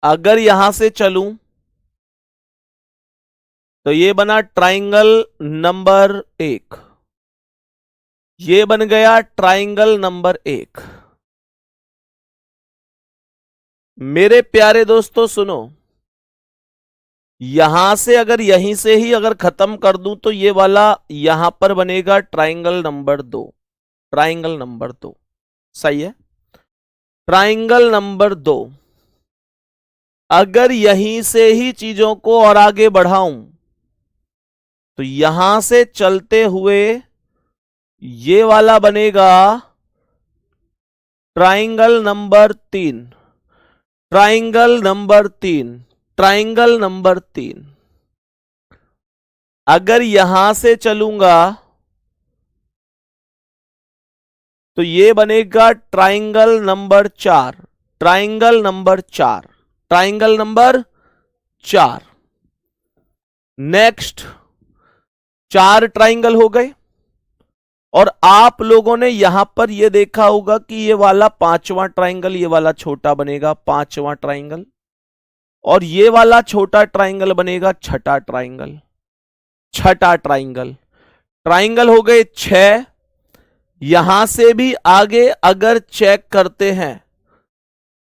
अगर यहां से चलूं तो ये बना ट्राइंगल नंबर 1, ये बन गया ट्राइंगल नंबर 1। मेरे प्यारे दोस्तों सुनो, यहां से अगर यहीं से ही अगर खत्म कर दूं तो ये वाला यहां पर बनेगा ट्राइंगल नंबर 2, ट्राइंगल नंबर 2 सही है। ट्राइंगल नंबर 2 अगर यहीं से ही चीजों को और आगे बढ़ाऊं तो यहां से चलते हुए ये वाला बनेगा triangle number 3, triangle number 3, triangle number 3। अगर यहां से चलूंगा तो ये बनेगा triangle number 4, triangle number 4, triangle number 4। Next 4 triangle हो गए। और आप लोगों ने यहां पर यह देखा होगा कि ये वाला 5वां ट्राइंगल, ये वाला छोटा बनेगा 5वां ट्राइंगल, और ये वाला छोटा ट्राइंगल बनेगा 6ठा ट्राइंगल, 6ठा ट्राइंगल। ट्राइंगल हो गए 6। यहां से भी आगे अगर चेक करते हैं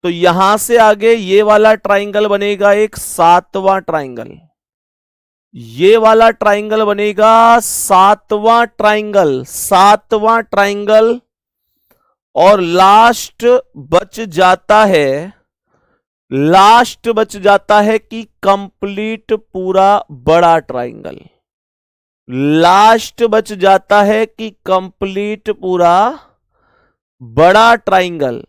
तो यहां से आगे ये वाला ट्राइंगल बनेगा एक 7वां ट्राइंगल, ये वाला ट्राइंगल बनेगा 7वां ट्राइंगल, 7वां ट्राइंगल। और लास्ट बच जाता है, लास्ट बच जाता है कि कंप्लीट पूरा बड़ा ट्राइंगल, लास्ट बच जाता है कि कंप्लीट पूरा बड़ा ट्राइंगल।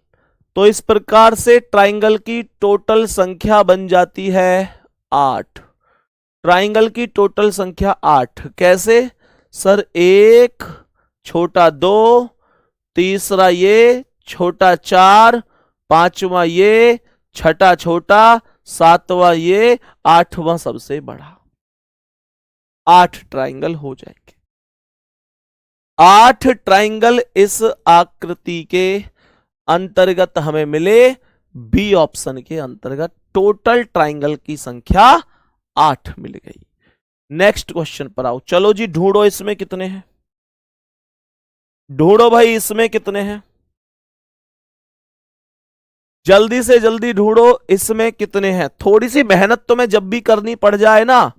तो इस प्रकार से ट्राइंगल की टोटल संख्या बन जाती है 8, ट्राइंगल की टोटल संख्या 8। कैसे सर, 1 छोटा 2, तीसरा ये छोटा 4, 5वां ये, 6ठा छोटा, 7वां ये, 8वां सबसे बड़ा। 8 ट्राइंगल हो जाएंगे। 8 ट्राइंगल इस आकृति के अंतर्गत हमें मिले, बी ऑप्शन के अंतर्गत टोटल ट्राइंगल की संख्या 8 मिल गई। नेक्स्ट क्वेश्चन पर आओ, चलो जी ढूंढो इसमें कितने हैं, ढूंढो भाई इसमें कितने हैं, जल्दी से जल्दी ढूंढो इसमें कितने हैं। थोड़ी सी मेहनत तो मैं जब भी करनी पड़ जाए ना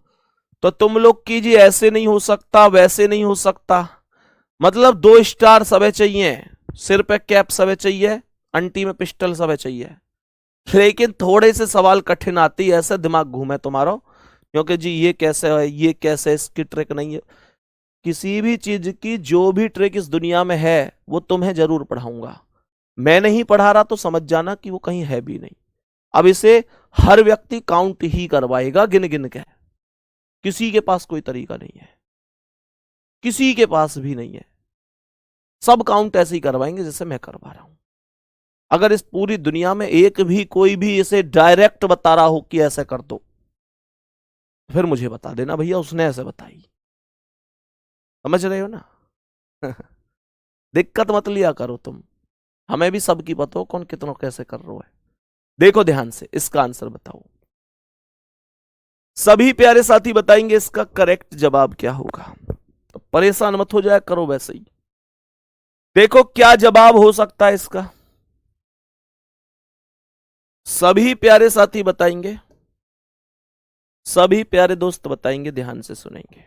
तो तुम लोग कीजिए, ऐसे नहीं हो सकता वैसे नहीं हो सकता, मतलब 2 स्टार सबे चाहिए, सिर पे कैप सबे चाहिए, अंटी में पिस्टल सबे चाहिए। लेकिन थोड़े से सवाल कठिन आती है, ऐसे दिमाग घूमे तुम्हारा, क्योंकि जी ये कैसे है, ये कैसे, इसकी ट्रिक नहीं है। किसी भी चीज की जो भी ट्रिक इस दुनिया में है वो तुम्हें जरूर पढ़ाऊंगा, मैं नहीं पढ़ा रहा तो समझ जाना कि वो कहीं है भी नहीं। अब इसे हर व्यक्ति काउंट ही करवाएगा गिन गिन के, किसी के पास कोई तरीका नहीं है, किसी के पास भी नहीं है, सब काउंट ऐसे ही करवाएंगे जैसे मैं करवा रहा हूं। अगर इस पूरी दुनिया में एक भी कोई भी इसे डायरेक्ट बता रहा हो कि ऐसे कर दो, फिर मुझे बता देना भैया उसने ऐसे बताई, समझ रहे हो ना। दिक्कत मत लिया करो तुम, हमें भी सबकी पता हो कौन कितना कैसे कर रहा है। देखो ध्यान से, इसका आंसर बताओ, सभी प्यारे साथी बताएंगे इसका करेक्ट जवाब क्या होगा। परेशान मत हो जाया करो वैसे ही। देखो क्या जवाब हो सकता है इसका, सभी प्यारे साथी बताएंगे, सभी प्यारे दोस्त बताएंगे, ध्यान से सुनेंगे।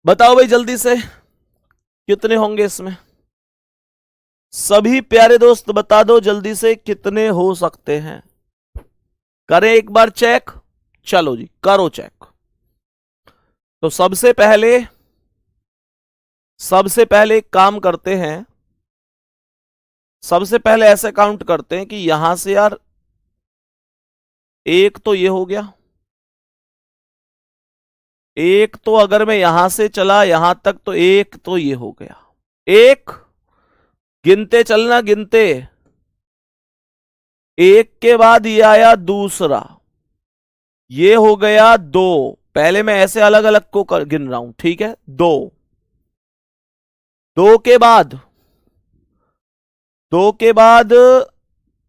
बताओ भाई जल्दी से, कितने होंगे इसमें? सभी प्यारे दोस्त बता दो जल्दी से, कितने हो सकते हैं? करें एक बार चेक, चलो जी करो चेक। तो सबसे पहले एक काम करते हैं, सबसे पहले ऐसे काउंट करते हैं कि यहां से यार एक तो ये हो गया, एक तो अगर मैं यहां से चला यहां तक तो एक तो ये हो गया, एक गिनते चलना गिनते, एक के बाद ये आया दूसरा, ये हो गया दो। पहले मैं ऐसे अलग अलग को गिन रहा हूं, ठीक है, दो, दो के बाद, दो के बाद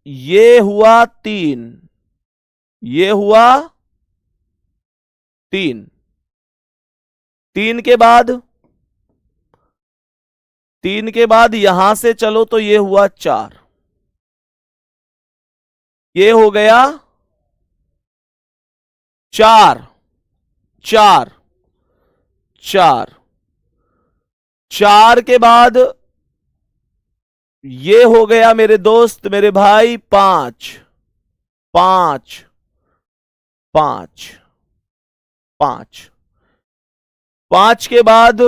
ये हुआ तीन, ये हुआ तीन, तीन के बाद, तीन के बाद यहां से चलो तो ये हुआ चार, ये हो गया चार, चार, चार, चार के बाद ये हो गया मेरे दोस्त मेरे भाई पांच, पांच, पांच, पांच, पांच के बाद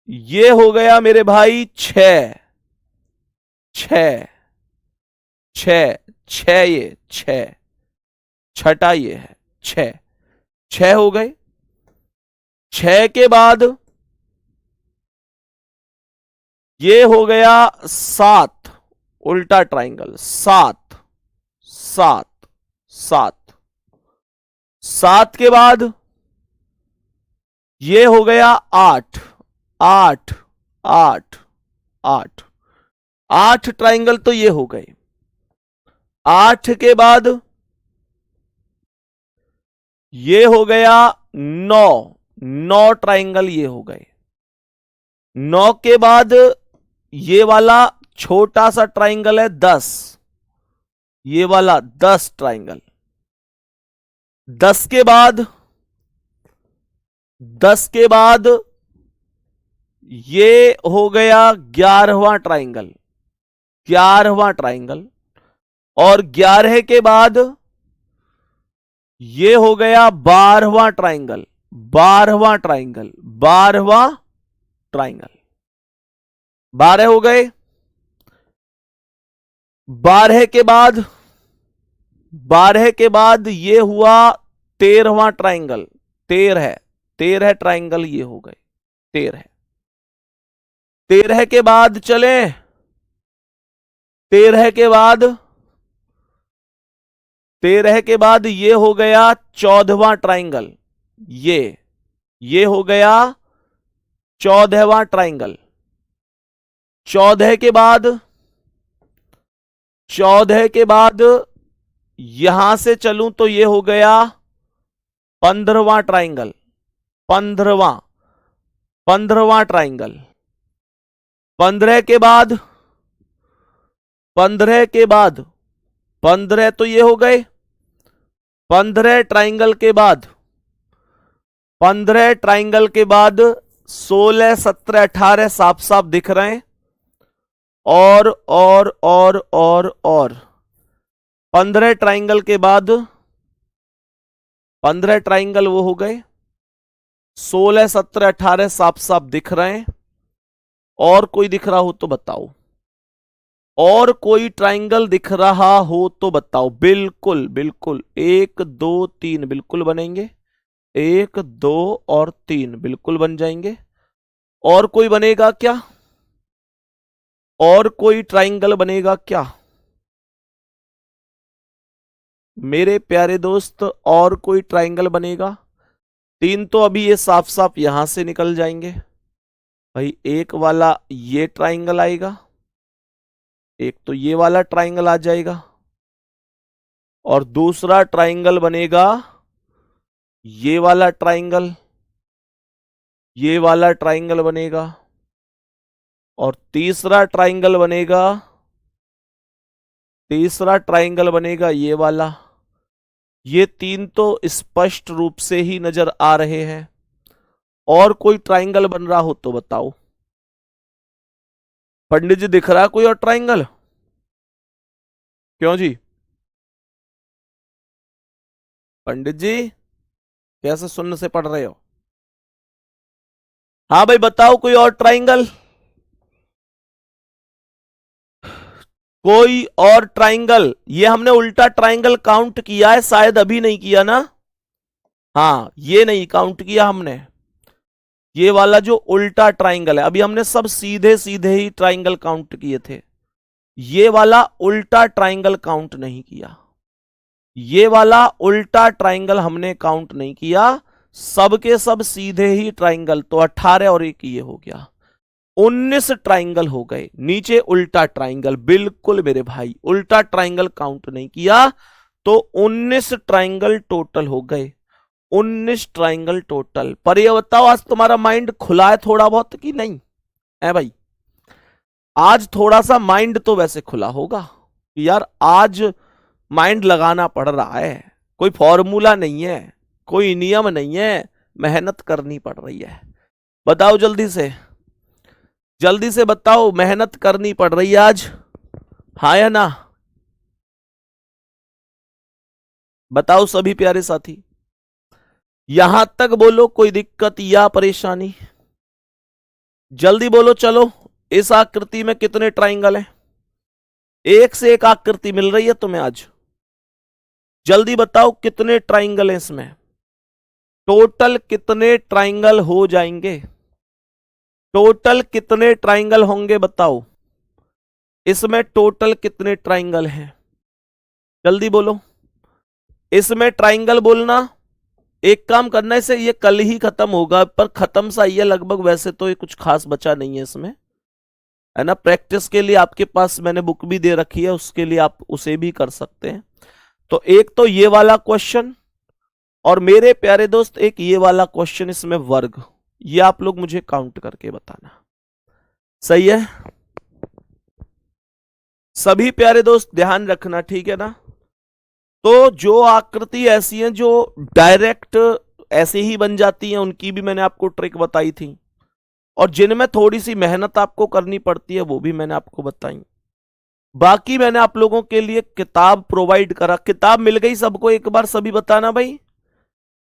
ये हो गया मेरे भाई छह, छह, छह, छह, ये छह, छठा ये है छह, छह हो गए। छह के बाद ये हो गया सात, उल्टा ट्राइंगल, सात, सात, सात, सात के बाद ये हो गया आठ, आठ, आठ, आठ, आठ ट्राइंगल तो ये हो गए। आठ के बाद ये हो गया नौ, नौ ट्राइंगल ये हो गए। नौ के बाद ये वाला छोटा सा ट्राइंगल है दस, ये वाला दस ट्राइंगल। दस के बाद, दस के बाद ये हो गया 11वां ट्राइंगल, 11वां ट्राइंगल। और 11 के बाद ये हो गया 12वां ट्राइंगल, 12वां ट्राइंगल, 12वां ट्राइंगल। 12 हो गए। 12 के बाद, 12 के बाद ये हुआ 13वां ट्राइंगल, 13, 13 ट्राइंगल ये हो गए 13। 13 के बाद चले, 13 के बाद, 13 के बाद ये हो गया 14वां ट्राइंगल, ये हो गया 14वां ट्राइंगल। 14 के बाद, 14 के बाद यहां से चलूं तो ये हो गया 15वां ट्राइंगल, 15वां, 15वां ट्राइंगल। 15 के बाद, 15 के बाद, 15 तो ये हो गए। 15 ट्राइंगल के बाद, 15 ट्राइंगल के बाद 16, 17, 18 साफ साफ दिख रहे हैं। और 15 ट्राइंगल के बाद, 15 ट्राइंगल वो हो गए। 16, 17, 18 साफ साफ दिख रहे हैं। और कोई दिख रहा हो तो बताओ, और कोई ट्राइंगल दिख रहा हो तो बताओ। बिल्कुल बिल्कुल, 1 2 3 बिल्कुल बनेंगे। 1 2 और 3 बिल्कुल बन जाएंगे। और कोई बनेगा क्या? और कोई ट्राइंगल बनेगा क्या मेरे प्यारे दोस्त? और कोई ट्राइंगल बनेगा? 3 तो अभी ये साफ साफ यहां से निकल जाएंगे भाई। एक वाला ये ट्राइंगल आएगा, एक तो ये वाला ट्राइंगल आ जाएगा, और दूसरा ट्राइंगल बनेगा ये वाला ट्राइंगल, ये वाला ट्राइंगल बनेगा, और तीसरा ट्राइंगल बनेगा ये वाला। ये 3 तो स्पष्ट रूप से ही नजर आ रहे हैं। और कोई ट्राइंगल बन रहा हो तो बताओ। पंडित जी दिख रहा है कोई और ट्राइंगल? क्यों जी? पंडित जी कैसे शून्य से पढ़ रहे हो? हाँ भाई बताओ, कोई और ट्राइंगल? कोई और ट्राइंगल? ये हमने उल्टा ट्राइंगल काउंट किया है, शायद अभी नहीं किया ना। हाँ ये नहीं काउंट किया हमने, ये वाला जो उल्टा ट्राइंगल है। अभी हमने सब सीधे सीधे ही ट्राइंगल काउंट किए थे, ये वाला उल्टा ट्राइंगल काउंट नहीं किया। ये वाला उल्टा ट्राइंगल हमने काउंट नहीं किया, सबके सब सीधे ही ट्राइंगल। तो 18 और एक ये हो गया, 19 ट्राइंगल हो गए। नीचे उल्टा ट्राइंगल, बिल्कुल मेरे भाई, उल्टा ट्राइंगल काउंट नहीं किया, तो 19 ट्राइंगल टोटल हो गए। 19 ट्राइंगल टोटल। पर ये बताओ आज तुम्हारा माइंड खुला है थोड़ा बहुत कि नहीं है भाई? आज थोड़ा सा माइंड तो वैसे खुला होगा कि यार आज माइंड लगाना पड़ रहा है, कोई फॉर्मूला नहीं है, कोई नियम नहीं है, मेहनत करनी पड़ रही है। बताओ जल्दी से, जल्दी से बताओ, मेहनत करनी पड़ रही है आज, हाँ या ना? बताओ सभी प्यारे साथी, यहां तक बोलो कोई दिक्कत या परेशानी? जल्दी बोलो चलो। इस आकृति में कितने ट्राइंगल हैं? एक से एक आकृति मिल रही है तुम्हें आज। जल्दी बताओ कितने ट्राइंगल हैं इसमें, टोटल कितने ट्राइंगल हो जाएंगे? टोटल कितने ट्राइंगल होंगे बताओ, इसमें टोटल कितने ट्राइंगल हैं? जल्दी बोलो। इसमें ट्राइंगल बोलना, एक काम करना, इसे ये कल ही खत्म होगा, पर खत्म सा ही है लगभग, वैसे तो ये कुछ खास बचा नहीं है इसमें, है ना। प्रैक्टिस के लिए आपके पास मैंने बुक भी दे रखी है, उसके लिए आप उसे भी कर सकते हैं। तो एक तो ये वाला क्वेश्चन, और मेरे प्यारे दोस्त एक ये वाला क्वेश्चन, इसमें वर्ग, ये आप लोग मुझे काउंट करके बताना। सही है? सभी प्यारे दोस्त ध्यान रखना, ठीक है ना। तो जो आकृति ऐसी हैं जो डायरेक्ट ऐसे ही बन जाती हैं, उनकी भी मैंने आपको ट्रिक बताई थी, और जिनमें थोड़ी सी मेहनत आपको करनी पड़ती है वो भी मैंने आपको बताई। बाकी मैंने आप लोगों के लिए किताब प्रोवाइड करा, किताब मिल गई सबको? एक बार सभी बताना भाई,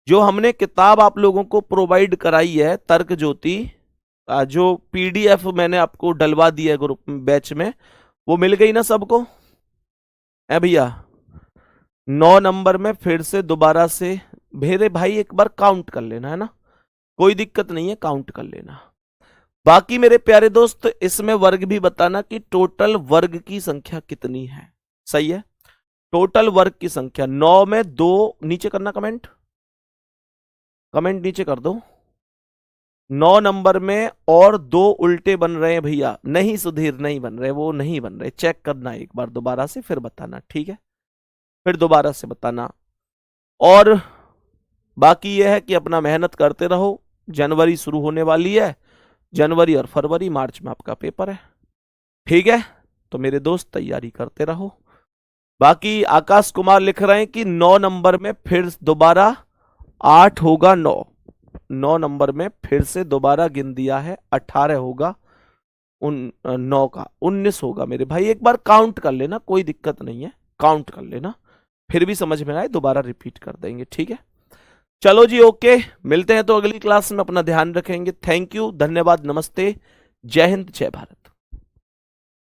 जो हमने किताब आप लोगों को प्रोवाइड कराई है तर्क ज्योति, जो पीडीएफ मैंने आपको डलवा दी है ग्रुप बैच में, वो मिल गई ना सबको? है भैया? 9 नंबर में फिर से दोबारा से भेरे भाई, एक बार काउंट कर लेना, है ना, कोई दिक्कत नहीं है, काउंट कर लेना। बाकी मेरे प्यारे दोस्त इसमें वर्ग भी बताना कि टोटल वर्ग की संख्या कितनी है। सही है? टोटल वर्ग की संख्या 9 में 2 नीचे करना, कमेंट नीचे कर दो। 9 नंबर में और 2 उल्टे बन रहे हैं भैया, नहीं सुधीर नहीं बन रहे, वो नहीं बन रहे, चेक करना एक बार दोबारा से फिर बताना, ठीक है? फिर दोबारा से बताना। और बाकी यह है कि अपना मेहनत करते रहो, जनवरी शुरू होने वाली है, जनवरी और फरवरी मार्च में आपका पेपर है, ठीक है? तो मेरे दोस्त तैयारी करते रहो। बाकी आकाश कुमार लिख रहे हैं कि 9 नंबर में फिर दोबारा 8 होगा, 9 नंबर में फिर से दोबारा गिन दिया है, 18 होगा, 9 का 19 होगा। मेरे भाई एक बार काउंट कर लेना, कोई दिक्कत नहीं है, काउंट कर लेना, फिर भी समझ में आए दोबारा रिपीट कर देंगे, ठीक है? चलो जी, ओके, मिलते हैं तो अगली क्लास में, अपना ध्यान रखेंगे। थैंक यू, धन्यवाद, नमस्ते, जय हिंद, जय भारत।